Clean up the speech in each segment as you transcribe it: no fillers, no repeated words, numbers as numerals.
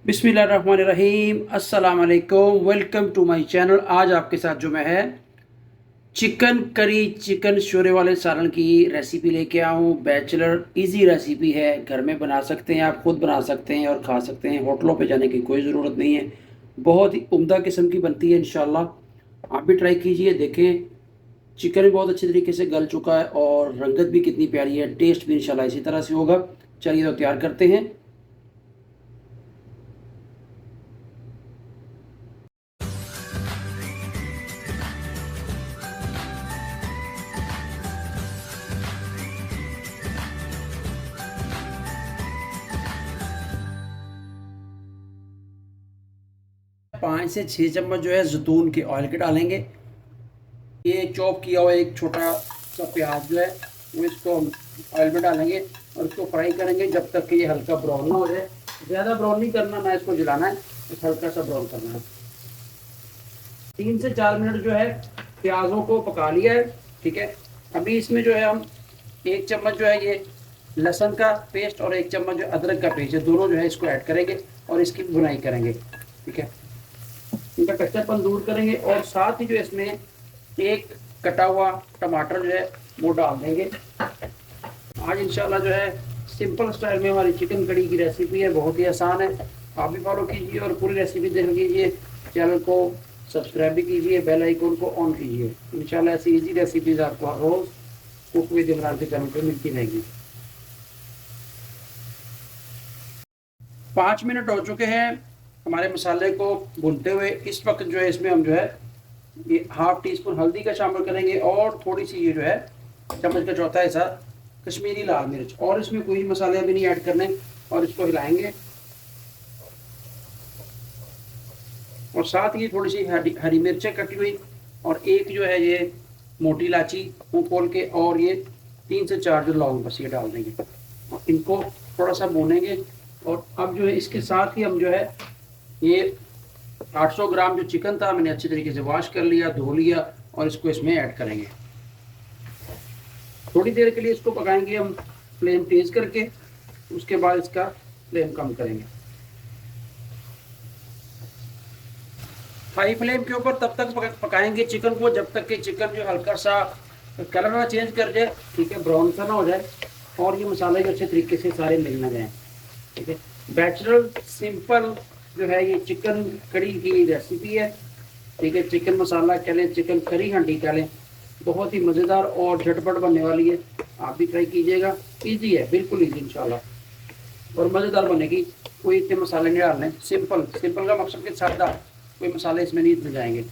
बिस्मिल्लाहिर्रहमानिर्रहीम अस्सलाम वालेकुम। Welcome to my channel. आज आपके साथ जो मैं है चिकन करी चिकन शोरे वाले सालन की रेसिपी लेके आया हूँ। बैचलर इजी रेसिपी है, घर में बना सकते हैं, आप खुद बना सकते हैं और खा सकते हैं। होटलों पे जाने की कोई ज़रूरत नहीं है। बहुत ही उम्दा किस्म की बनती है। इंशाल्लाह आप भी ट्राई कीजिए, देखें। चिकन भी बहुत अच्छी तरीके से गल चुका है और रंगत भी कितनी प्यारी है। टेस्ट भी इंशाल्लाह इसी तरह से होगा। चलिए तो तैयार करते हैं। 5 से 6 चम्मच जो है जैतून के ऑयल के डालेंगे। ये चॉप किया हुआ एक छोटा सा प्याज जो है वो इसको हम ऑयल में डालेंगे और इसको फ्राई करेंगे जब तक कि ये हल्का ब्राउन ना हो जाए। ज़्यादा ब्राउन नहीं करना, ना इसको जलाना है, बस हल्का सा ब्राउन करना है। 3 से 4 मिनट जो है प्याज़ों को पका लिया है। ठीक है, अभी इसमें जो है हम 1 चम्मच जो है ये लहसुन का पेस्ट और 1 चम्मच जो अदरक का पेस्ट है, दोनों जो है इसको ऐड करेंगे और इसकी भुनाई करेंगे। ठीक है, इनका कच्चापन दूर करेंगे और साथ ही जो इसमें एक कटा हुआ टमाटर जो है वो डाल देंगे। आज इंशाल्लाह जो है सिंपल स्टाइल में हमारी चिकन कड़ी की रेसिपी है, बहुत ही आसान है। आप भी फॉलो कीजिए और पूरी रेसिपी देख लीजिए। चैनल को सब्सक्राइब भी कीजिए, बेल आइकन को ऑन कीजिए। इंशाल्लाह ऐसी इजी रेसिपीज आपको रोज़ कुक विद इमरान के चैनल पर मिलती रहेगी। 5 मिनट हो चुके हैं हमारे मसाले को भूनते हुए। इस वक्त जो है इसमें हम जो है ये ½ टी स्पून हल्दी का शामिल करेंगे और थोड़ी सी ये जो है चम्मच का चौथा हिस्सा कश्मीरी लाल मिर्च, और इसमें कोई मसाले भी नहीं ऐड करने और इसको हिलाएंगे। और साथ ही थोड़ी सी हरी मिर्चें कटी हुई और एक जो है ये मोटी इलायची वो खोल के, और ये 3 से 4 जो लौंग बस ये डाल देंगे और इनको थोड़ा सा भूनेंगे। और अब जो है इसके साथ ही हम जो है ये 800 ग्राम जो चिकन था मैंने अच्छी तरीके से वॉश कर लिया, धो लिया और इसको इसमें ऐड करेंगे। थोड़ी देर के लिए इसको पकाएंगे हम फ्लेम तेज करके, उसके बाद इसका फ्लेम कम करेंगे। हाई फ्लेम के ऊपर तब तक पकाएंगे चिकन को जब तक कि चिकन जो हल्का सा कलर ना चेंज कर जाए। ठीक है, ब्राउन सा ना हो जाए और ये मसाले जो अच्छे तरीके से सारे मिल ना जाए। ठीक है, बैचलर सिंपल जो है ये चिकन कड़ी की रेसिपी है। ठीक है, चिकन मसाला कह लें, चिकन करी हांडी कह लें, बहुत ही मज़ेदार और झटपट बनने वाली है। आप भी ट्राई कीजिएगा, इजी है, बिल्कुल इजी इंशाल्लाह और मज़ेदार बनेगी। कोई इतने मसाले नहीं डालने, सिंपल सिंपल का मकसद कि सादा, कोई मसाले इसमें नहीं इतने जाएंगे।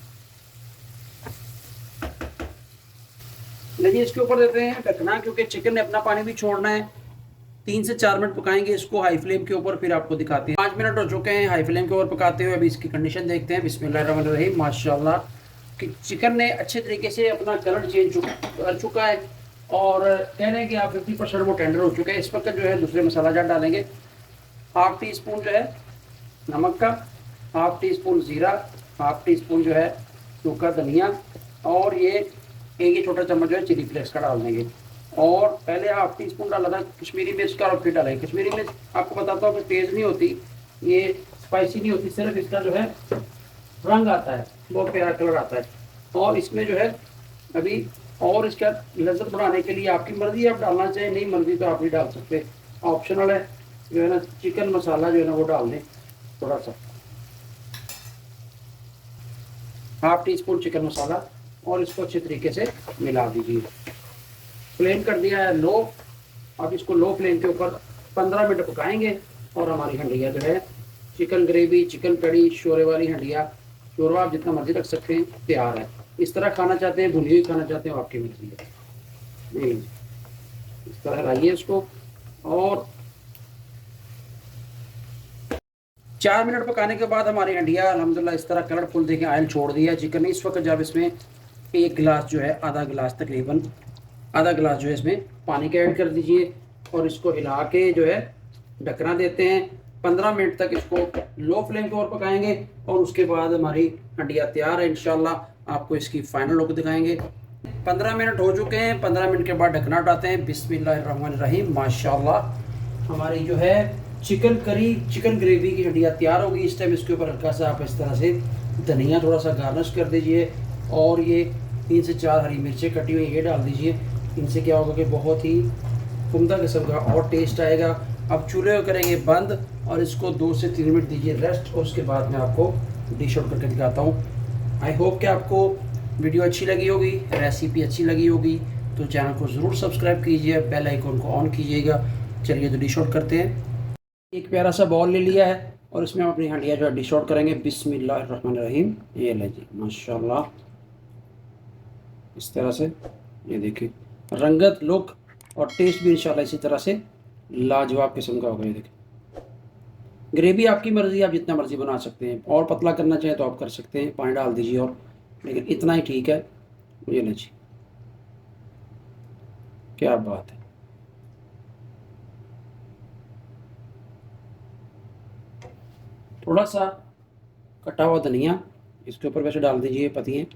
लेकिन इसके ऊपर देते हैं ढकना, क्योंकि चिकन ने अपना पानी भी छोड़ना है। 3 से 4 मिनट पकाएंगे इसको हाई फ्लेम के ऊपर, फिर आपको दिखाते हैं। 5 मिनट हो चुके हैं हाई फ्लेम के ऊपर पकाते हुए। अभी इसकी कंडीशन देखते हैं। बिस्मिल्लाहिर्रहमानिर्रहीम। माशाल्लाह कि चिकन ने अच्छे तरीके से अपना कलर चेंज कर चुका है और कह रहे हैं कि आप 50% वो टेंडर हो चुके हैं। इस वक्त जो है दूसरे मसाला जाट डालेंगे। ½ टी स्पून जो है नमक का, ½ टी स्पून ज़ीरा, ½ टी स्पून जो है सूखा धनिया और ये छोटा चम्मच जो है चिली फ्लेक्स का डाल देंगे। और पहले ½ टी स्पून डाला था कश्मीरी मिर्च का और फिर डालेंगे। कश्मीरी मिर्च आपको बताता हूँ कि तेज़ नहीं होती, ये स्पाइसी नहीं होती, सिर्फ इसका जो है रंग आता है, बहुत प्यारा कलर आता है। और इसमें जो है अभी और इसका लज्जत बढ़ाने के लिए आपकी मर्जी, आप डालना चाहें, नहीं मर्जी तो आप नहीं डाल सकते, ऑप्शनल है। जो है ना चिकन मसाला जो है ना वो डाल दें थोड़ा सा, ½ टी स्पून चिकन मसाला, और इसको अच्छे तरीके से मिला दीजिए। फ्लेम कर दिया है लो। अब इसको लो फ्लेम के ऊपर 15 मिनट पकाएंगे और हमारी हंडिया जो है चिकन ग्रेवी, चिकन कड़ी, शोरे वाली हंडिया, शोरवा आप जितना मर्जी रख सकते हैं, तैयार है। इस तरह खाना चाहते हैं, भुनी हुई खाना चाहते हैं, आपकी मर्जी है। नहीं, इस तरह लाइए इसको और 4 मिनट पकाने के बाद हमारी हंडिया अल्हम्दुलिल्लाह इस तरह कलरफुल देखें आयल छोड़ दिया चिकन ने। इस वक्त जब इसमें 1 गिलास जो है, आधा गिलास तकरीबन आधा गिलास जो है इसमें पानी का ऐड कर दीजिए और इसको हिला के जो है ढकना देते हैं। 15 मिनट तक इसको लो फ्लेम के ऊपर पकाएंगे और उसके बाद हमारी हंडिया तैयार है। इंशाल्लाह आपको इसकी फाइनल लुक दिखाएंगे। 15 मिनट हो चुके हैं। 15 मिनट के बाद ढकना उठाते हैं। बिस्मिल्लाहिर्रहमानिर्रहीम। माशाल्लाह हमारी जो है चिकन करी, चिकन ग्रेवी की हड्डियाँ तैयार होगी। इस टाइम इसके ऊपर हल्का सा आप इस तरह से धनिया थोड़ा सा गार्निश कर दीजिए और ये 3 से 4 हरी मिर्चें कटी हुई ये डाल दीजिए। इनसे क्या होगा कि बहुत ही उम्दा किस्म का और टेस्ट आएगा। अब चूल्हे को करेंगे बंद और इसको 2 से 3 मिनट दीजिए रेस्ट, और उसके बाद मैं आपको डिश आउट करके दिखाता हूँ। आई होप कि आपको वीडियो अच्छी लगी होगी, रेसिपी अच्छी लगी होगी, तो चैनल को ज़रूर सब्सक्राइब कीजिए, बेल आइकन को ऑन कीजिएगा। चलिए तो डिश आउट करते हैं। एक प्यारा सा बॉल ले लिया है और इसमें हम अपनी हंडिया जो है डिश आउट करेंगे। बिस्मिल्लाहिर्रहमानिर्रहीम। ये ले जी, माशाल्लाह, इस तरह से। ये देखिए रंगत, लुक और टेस्ट भी इंशाल्लाह इसी तरह से लाजवाब किस्म का होगा। ये देखिए ग्रेवी आपकी मर्ज़ी, आप जितना मर्ज़ी बना सकते हैं, और पतला करना चाहें तो आप कर सकते हैं, पानी डाल दीजिए और, लेकिन इतना ही ठीक है। ये ले जी, क्या बात है। थोड़ा सा कटा हुआ धनिया इसके ऊपर वैसे डाल दीजिए, पतिए।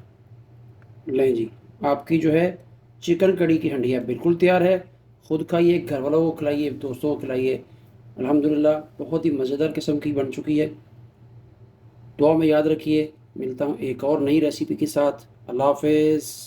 लें जी, आपकी जो है चिकन कड़ी की हंडिया बिल्कुल तैयार है। खुद खाइए, घर वालों को खिलाइए, दोस्तों को खिलाइए। अल्हम्दुलिल्लाह बहुत ही मज़ेदार किस्म की बन चुकी है। दुआ में याद रखिए। मिलता हूँ एक और नई रेसिपी के साथ। अल्लाह हाफ़िज़।